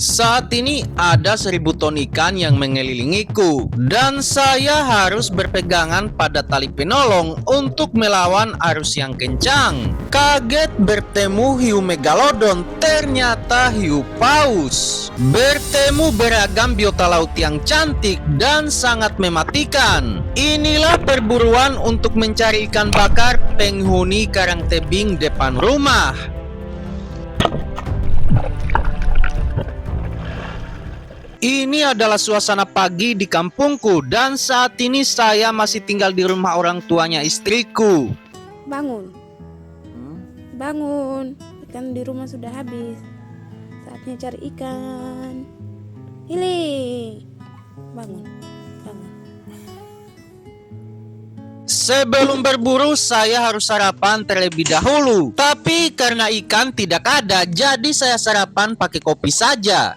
Saat ini ada 1.000 ton ikan yang mengelilingiku dan saya harus berpegangan pada tali penolong untuk melawan arus yang kencang. Kaget bertemu hiu megalodon, ternyata hiu paus. Bertemu beragam biota laut yang cantik dan sangat mematikan. Inilah perburuan untuk mencari ikan bakar penghuni karang tebing depan rumah. Ini adalah suasana pagi di kampungku dan saat ini saya masih tinggal di rumah orang tuanya istriku. Bangun, bangun, ikan di rumah sudah habis. Saatnya cari ikan. Hili, bangun, bangun. Sebelum berburu saya harus sarapan terlebih dahulu. Tapi karena ikan tidak ada, jadi saya sarapan pakai kopi saja.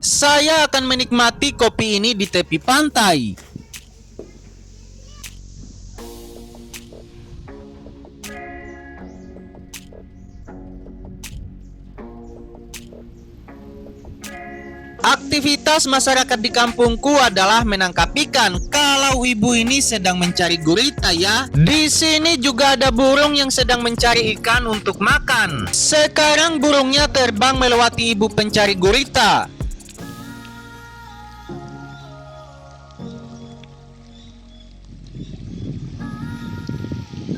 Saya akan menikmati kopi ini di tepi pantai. Aktivitas masyarakat di kampungku adalah menangkap ikan. Kalau ibu ini sedang mencari gurita ya. Di sini juga ada burung yang sedang mencari ikan untuk makan. Sekarang burungnya terbang melewati ibu pencari gurita.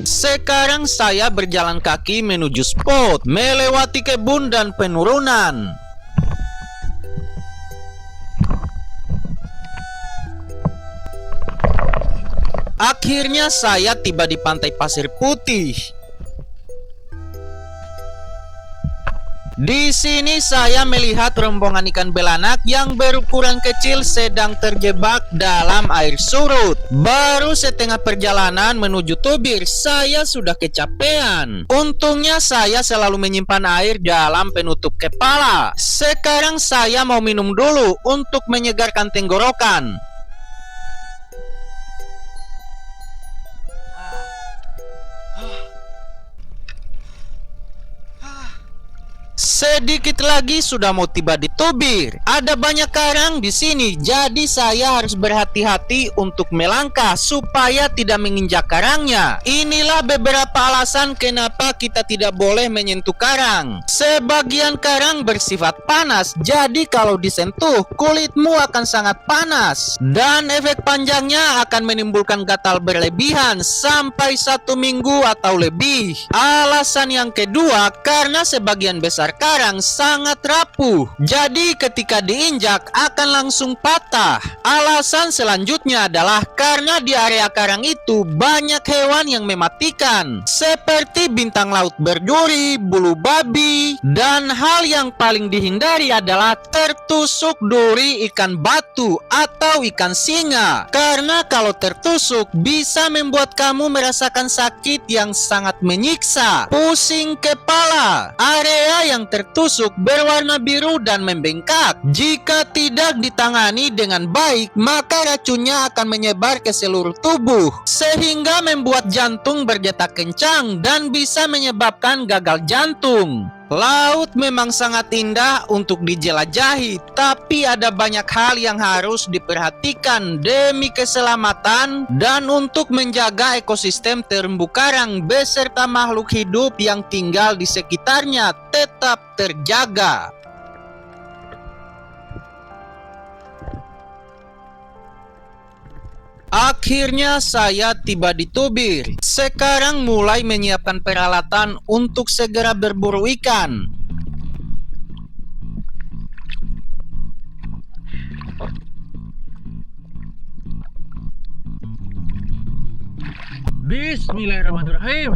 Sekarang saya berjalan kaki menuju spot, melewati kebun dan penurunan. Akhirnya saya tiba di pantai pasir putih. Di sini saya melihat rombongan ikan belanak yang berukuran kecil sedang terjebak dalam air surut. Baru setengah perjalanan menuju tubir, saya sudah kecapean. Untungnya saya selalu menyimpan air dalam penutup kepala. Sekarang saya mau minum dulu untuk menyegarkan tenggorokan. Sedikit lagi sudah mau tiba di tubir. Ada banyak karang di sini, jadi saya harus berhati-hati untuk melangkah supaya tidak menginjak karangnya. Inilah beberapa alasan kenapa kita tidak boleh menyentuh karang. Sebagian karang bersifat panas, jadi kalau disentuh kulitmu akan sangat panas dan efek panjangnya akan menimbulkan gatal berlebihan sampai 1 minggu atau lebih. Alasan yang kedua, karena sebagian besar karang sangat rapuh, jadi ketika diinjak akan langsung patah. Alasan selanjutnya adalah karena di area karang itu banyak hewan yang mematikan, seperti bintang laut berduri, bulu babi, dan hal yang paling dihindari adalah tertusuk duri ikan batu atau ikan singa, karena kalau tertusuk bisa membuat kamu merasakan sakit yang sangat menyiksa, pusing kepala. Area yang tertusuk berwarna biru dan membengkak. Jika tidak ditangani dengan baik, maka racunnya akan menyebar ke seluruh tubuh, sehingga membuat jantung berdetak kencang dan bisa menyebabkan gagal jantung. Laut memang sangat indah untuk dijelajahi, tapi ada banyak hal yang harus diperhatikan demi keselamatan dan untuk menjaga ekosistem terumbu karang beserta makhluk hidup yang tinggal di sekitarnya tetap terjaga. Akhirnya saya tiba di tubir. Sekarang mulai menyiapkan peralatan untuk segera berburu ikan. Bismillahirrahmanirrahim.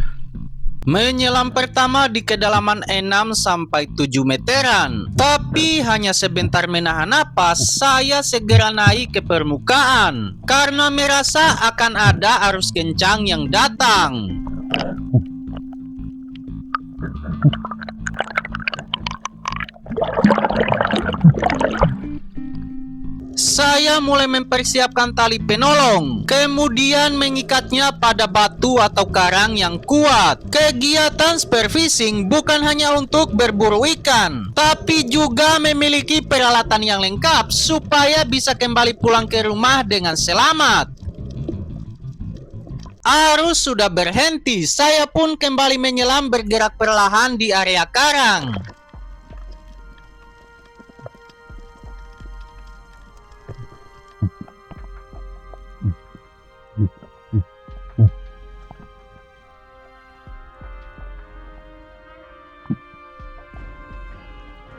Menyelam pertama di kedalaman 6 sampai 7 meteran. Tapi hanya sebentar menahan napas, saya segera naik ke permukaan karena merasa akan ada arus kencang yang datang. Saya mulai mempersiapkan tali penolong, kemudian mengikatnya pada batu batu atau karang yang kuat. Kegiatan spearfishing bukan hanya untuk berburu ikan, tapi juga memiliki peralatan yang lengkap supaya bisa kembali pulang ke rumah dengan selamat. Arus sudah berhenti, saya pun kembali menyelam bergerak perlahan di area karang.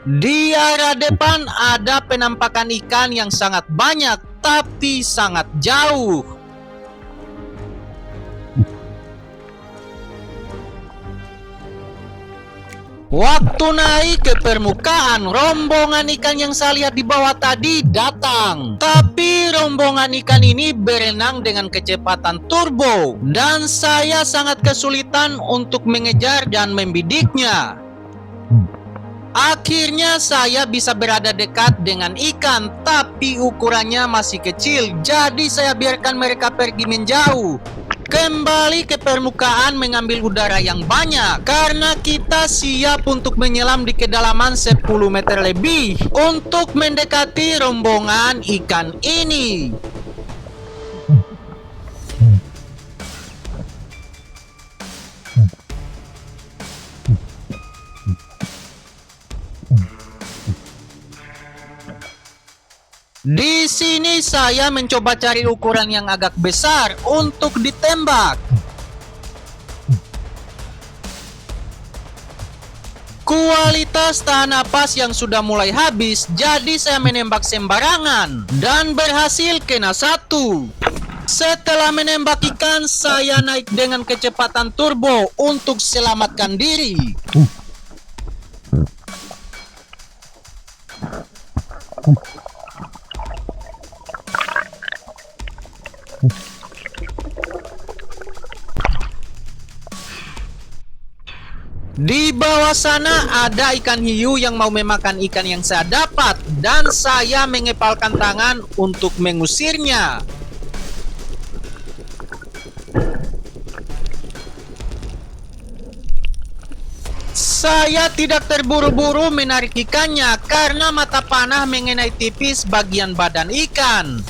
Di arah depan ada penampakan ikan yang sangat banyak, tapi sangat jauh. Waktu naik ke permukaan, rombongan ikan yang saya lihat di bawah tadi datang. Tapi rombongan ikan ini berenang dengan kecepatan turbo, dan saya sangat kesulitan untuk mengejar dan membidiknya. Akhirnya saya bisa berada dekat dengan ikan, tapi ukurannya masih kecil, jadi saya biarkan mereka pergi menjauh. Kembali ke permukaan mengambil udara yang banyak, karena kita siap untuk menyelam di kedalaman 10 meter lebih untuk mendekati rombongan ikan ini. Di sini saya mencoba cari ukuran yang agak besar untuk ditembak. Kualitas tahan napas yang sudah mulai habis, jadi saya menembak sembarangan dan berhasil kena satu. Setelah menembak ikan, saya naik dengan kecepatan turbo untuk selamatkan diri. Di bawah sana ada ikan hiu yang mau memakan ikan yang saya dapat, dan saya mengepalkan tangan untuk mengusirnya. Saya tidak terburu-buru menarik ikannya karena mata panah mengenai tipis bagian badan ikan.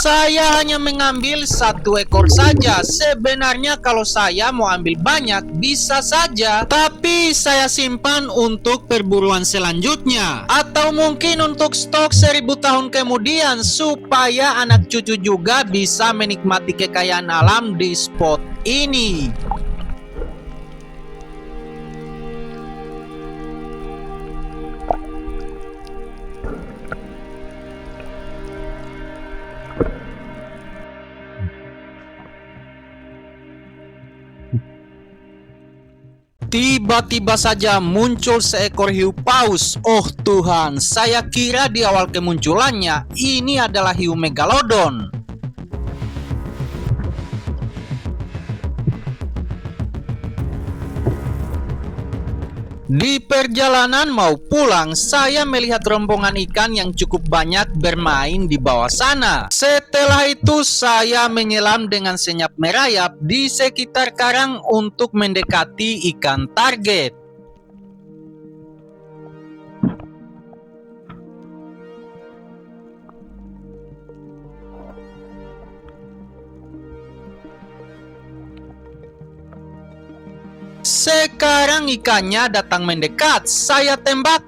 Saya hanya mengambil satu ekor saja. Sebenarnya kalau saya mau ambil banyak bisa saja, tapi saya simpan untuk perburuan selanjutnya, atau mungkin untuk stok 1000 tahun kemudian, supaya anak cucu juga bisa menikmati kekayaan alam di spot ini. Tiba-tiba saja muncul seekor hiu paus. Oh Tuhan, saya kira di awal kemunculannya ini adalah hiu megalodon. Di perjalanan mau pulang, saya melihat rombongan ikan yang cukup banyak bermain di bawah sana. Setelah itu saya menyelam dengan senyap merayap di sekitar karang untuk mendekati ikan target. Sekarang ikannya datang mendekat, saya tembak.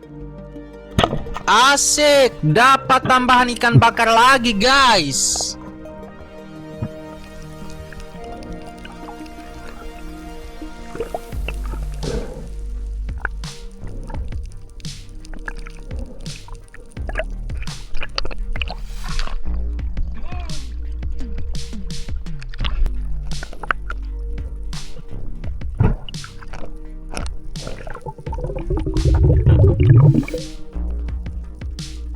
Asik, dapat tambahan ikan bakar lagi guys.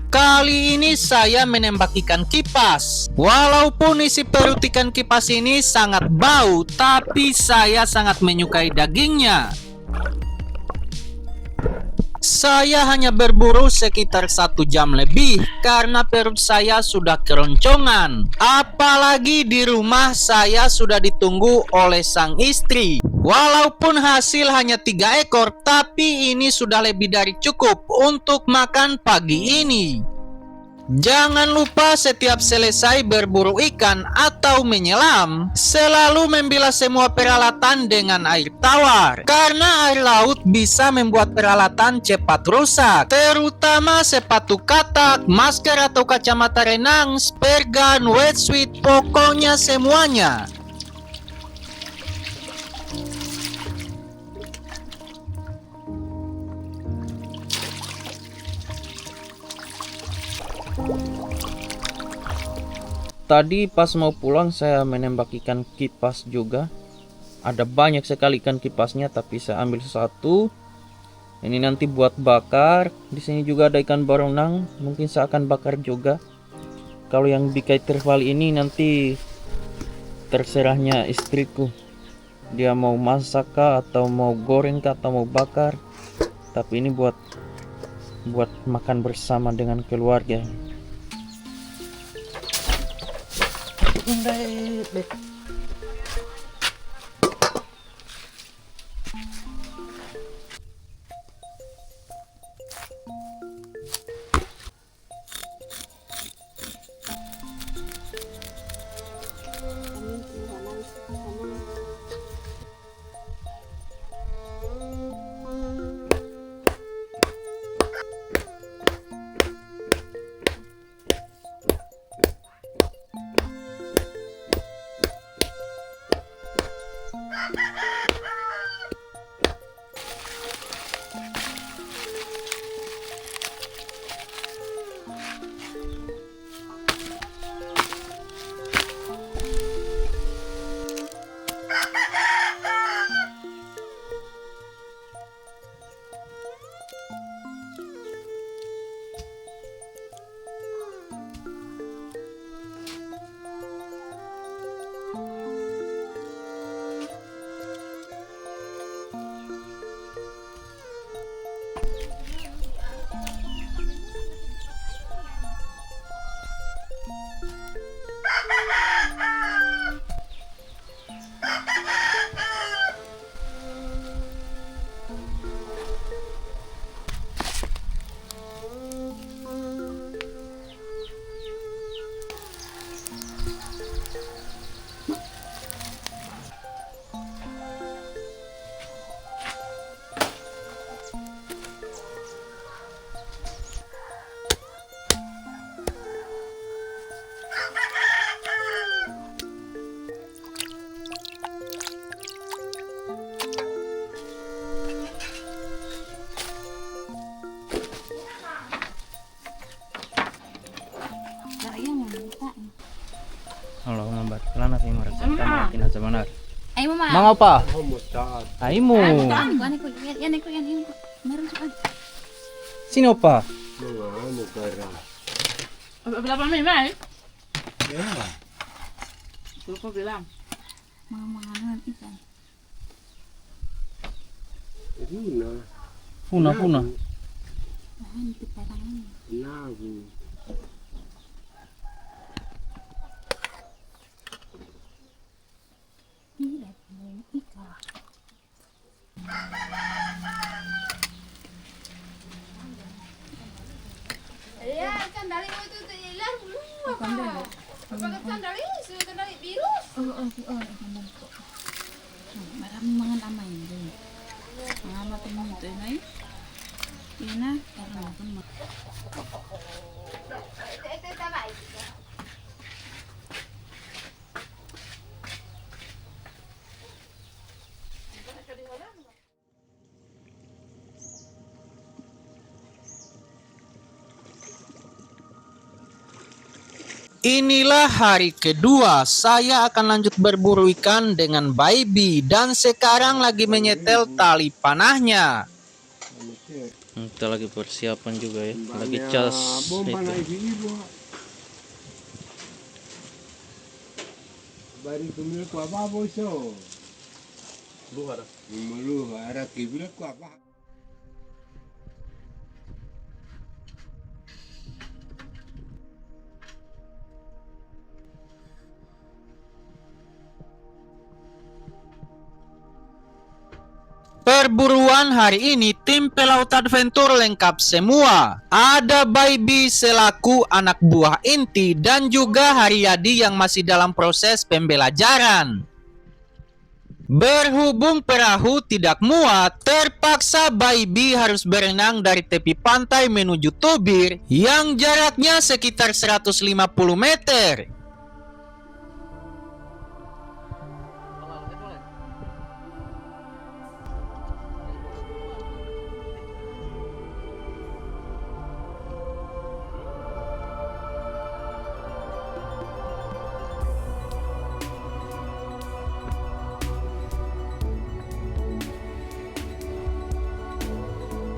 Kali ini saya menembak ikan kipas. Walaupun isi perut ikan kipas ini sangat bau, tapi saya sangat menyukai dagingnya. Saya hanya berburu sekitar 1 jam lebih karena perut saya sudah keroncongan. Apalagi di rumah saya sudah ditunggu oleh sang istri. Walaupun hasil hanya 3 ekor, tapi ini sudah lebih dari cukup untuk makan pagi ini. Jangan lupa setiap selesai berburu ikan atau menyelam, selalu membilas semua peralatan dengan air tawar. Karena air laut bisa membuat peralatan cepat rusak, terutama sepatu katak, masker atau kacamata renang, spare gun, wetsuit, pokoknya semuanya. Tadi pas mau pulang saya menembak ikan kipas juga. Ada banyak sekali ikan kipasnya, tapi saya ambil satu. Ini nanti buat bakar. Di sini juga ada ikan baronang, mungkin saya akan bakar juga. Kalau yang bikai terval ini nanti terserahnya istriku. Dia mau masak kah, atau mau goreng kah, atau mau bakar. Tapi ini buat makan bersama dengan keluarga. Halo, membat kelana sih merasa kamar kina sebenar. Ayo mama. Mang apa? Aimu. Sini opa. Berapa memang? Berapa bilang? Mama ikan. Puna. Bahan itu padangan. Iya, ikan. Ya, sandali itu hilang dulu apa? Pakai sandali biru. Marami mga lamay din. Mga matang ito na yun. Yun na, karang pun mo. Ito tabay. Inilah hari kedua saya akan lanjut berburu ikan dengan baby dan sekarang lagi menyetel tali panahnya. Kita lagi persiapan juga ya, lagi cas itu. Bari kumil ko apa boso? Luhara. Luhara kibila ko apa? Perburuan hari ini tim pelaut adventure lengkap semua. Ada Baby selaku anak buah inti dan juga Haryadi yang masih dalam proses pembelajaran. Berhubung perahu tidak muat, terpaksa Baby harus berenang dari tepi pantai menuju tubir yang jaraknya sekitar 150 meter.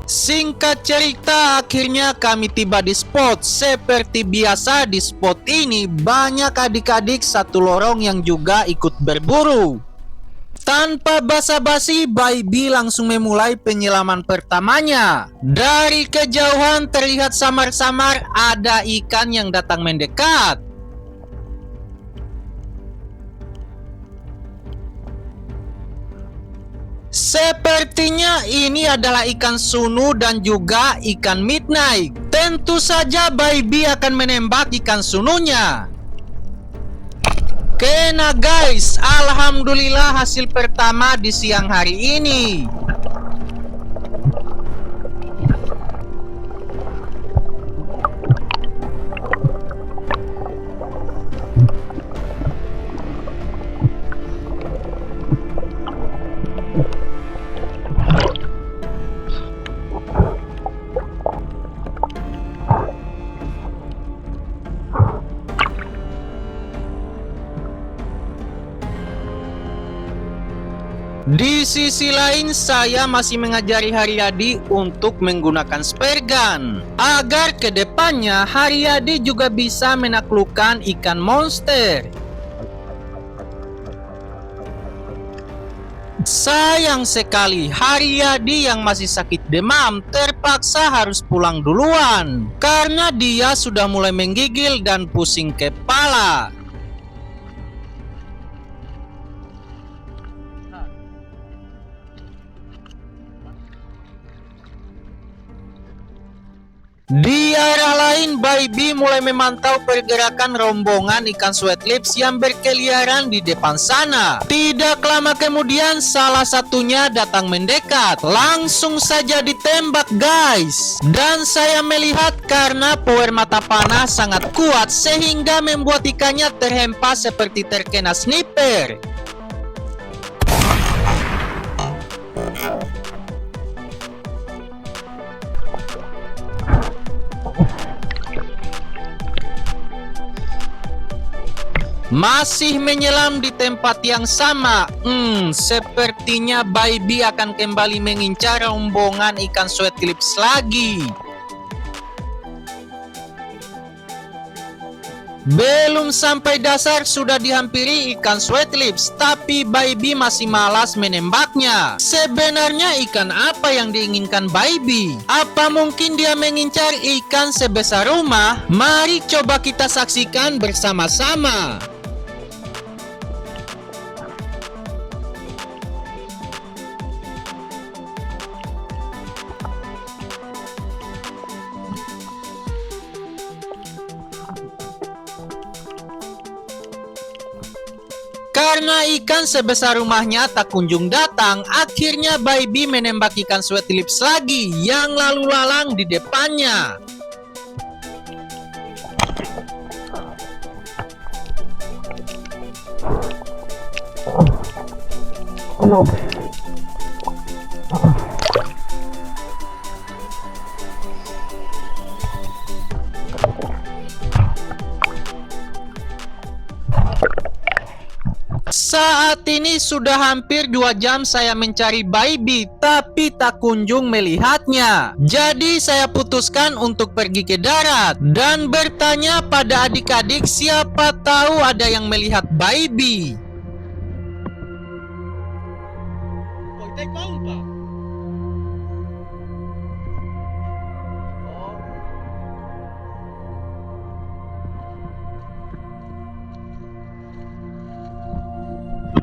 Singkat cerita, akhirnya kami tiba di spot. Seperti biasa di spot ini banyak adik-adik satu lorong yang juga ikut berburu. Tanpa basa-basi, Baby langsung memulai penyelaman pertamanya. Dari kejauhan terlihat samar-samar ada ikan yang datang mendekat. Sepertinya ini adalah ikan sunu dan juga ikan midnight. Tentu saja Baby akan menembak ikan sununya. Kena guys, alhamdulillah hasil pertama di siang hari ini. Di sisi lain, saya masih mengajari Haryadi untuk menggunakan spear gun agar kedepannya Haryadi juga bisa menaklukkan ikan monster. Sayang sekali, Haryadi yang masih sakit demam terpaksa harus pulang duluan karena dia sudah mulai menggigil dan pusing kepala. Di arah lain, Baby mulai memantau pergerakan rombongan ikan sweat lips yang berkeliaran di depan sana. Tidak lama kemudian, salah satunya datang mendekat. Langsung saja ditembak guys. Dan saya melihat karena power mata panah sangat kuat sehingga membuat ikannya terhempas seperti terkena sniper. Masih menyelam di tempat yang sama. Sepertinya Baby akan kembali mengincar rombongan ikan sweat lips lagi. Belum sampai dasar sudah dihampiri ikan sweat lips, tapi Baby masih malas menembaknya. Sebenarnya ikan apa yang diinginkan Baby? Apa mungkin dia mengincar ikan sebesar rumah? Mari coba kita saksikan bersama-sama. Karena ikan sebesar rumahnya tak kunjung datang, akhirnya Baby menembak ikan sweat lips lagi yang lalu lalang di depannya. Saat ini sudah hampir 2 jam saya mencari Baby, tapi tak kunjung melihatnya. Jadi saya putuskan untuk pergi ke darat dan bertanya pada adik-adik siapa tahu ada yang melihat Baby.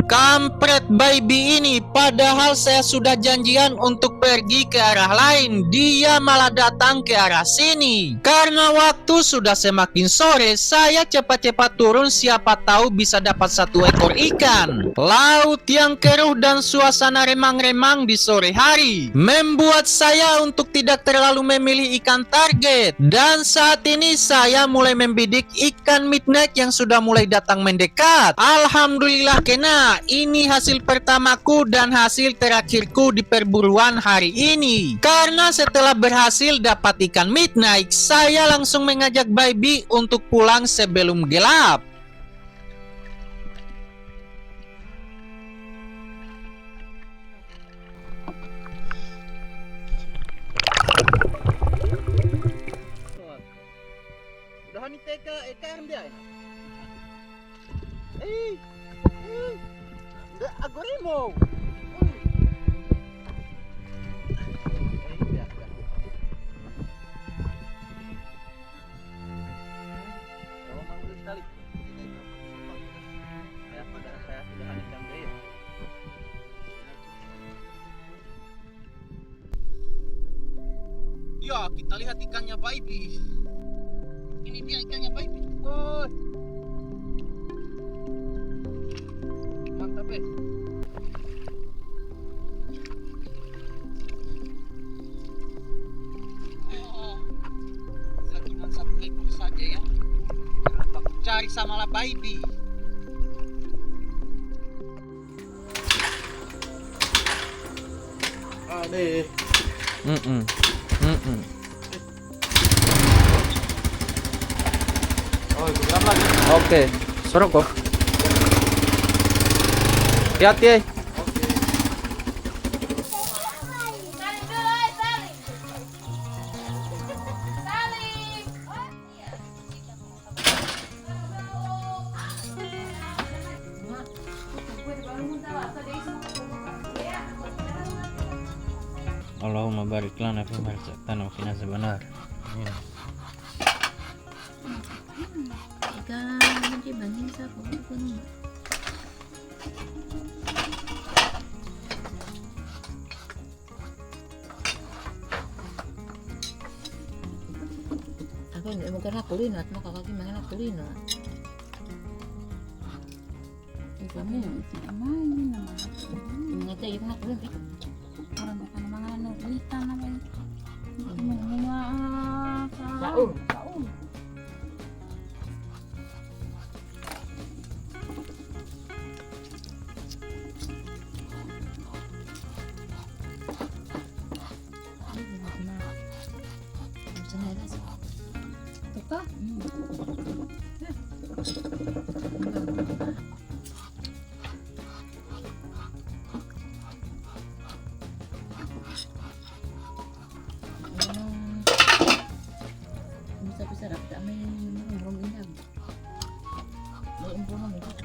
Kampret baby ini, padahal saya sudah janjian untuk pergi ke arah lain, dia malah datang ke arah sini. Karena waktu sudah semakin sore, saya cepat-cepat turun, siapa tahu bisa dapat 1 ekor ikan. Laut yang keruh dan suasana remang-remang di sore hari membuat saya untuk tidak terlalu memilih ikan target. Dan saat ini saya mulai membidik ikan midnight yang sudah mulai datang mendekat. Alhamdulillah kena. Ini hasil pertamaku dan hasil terakhirku di perburuan hari ini. Karena setelah berhasil dapat ikan midnight, saya langsung mengajak baby untuk pulang sebelum gelap. Udah nih teka ikan dia. Udah agoremo. Ya, kita lihat ikannya baby. Ini dia ikannya baby. Oh. Mantap ya. Oh, cuma 1 ekor saja ya. Aku cari samalah baby. Ade. Oh, itu berapa lagi? Oke, sorok kok. Hati-hati. Saling dulu, saling. Saling. Allahumma barik lana fi ma razaqtana wa qina azabannar. Amin. Ikan dibanding sapu gunung. Aku hindi mo kana kulino at makakagimana na kulino. Kami, amain naman. Mga tayo na kulino. Orang makan mga ano, ulitan na ba? Mga saon. Ito? Bisa-bisa dapat may rumah inag. May umpo naman.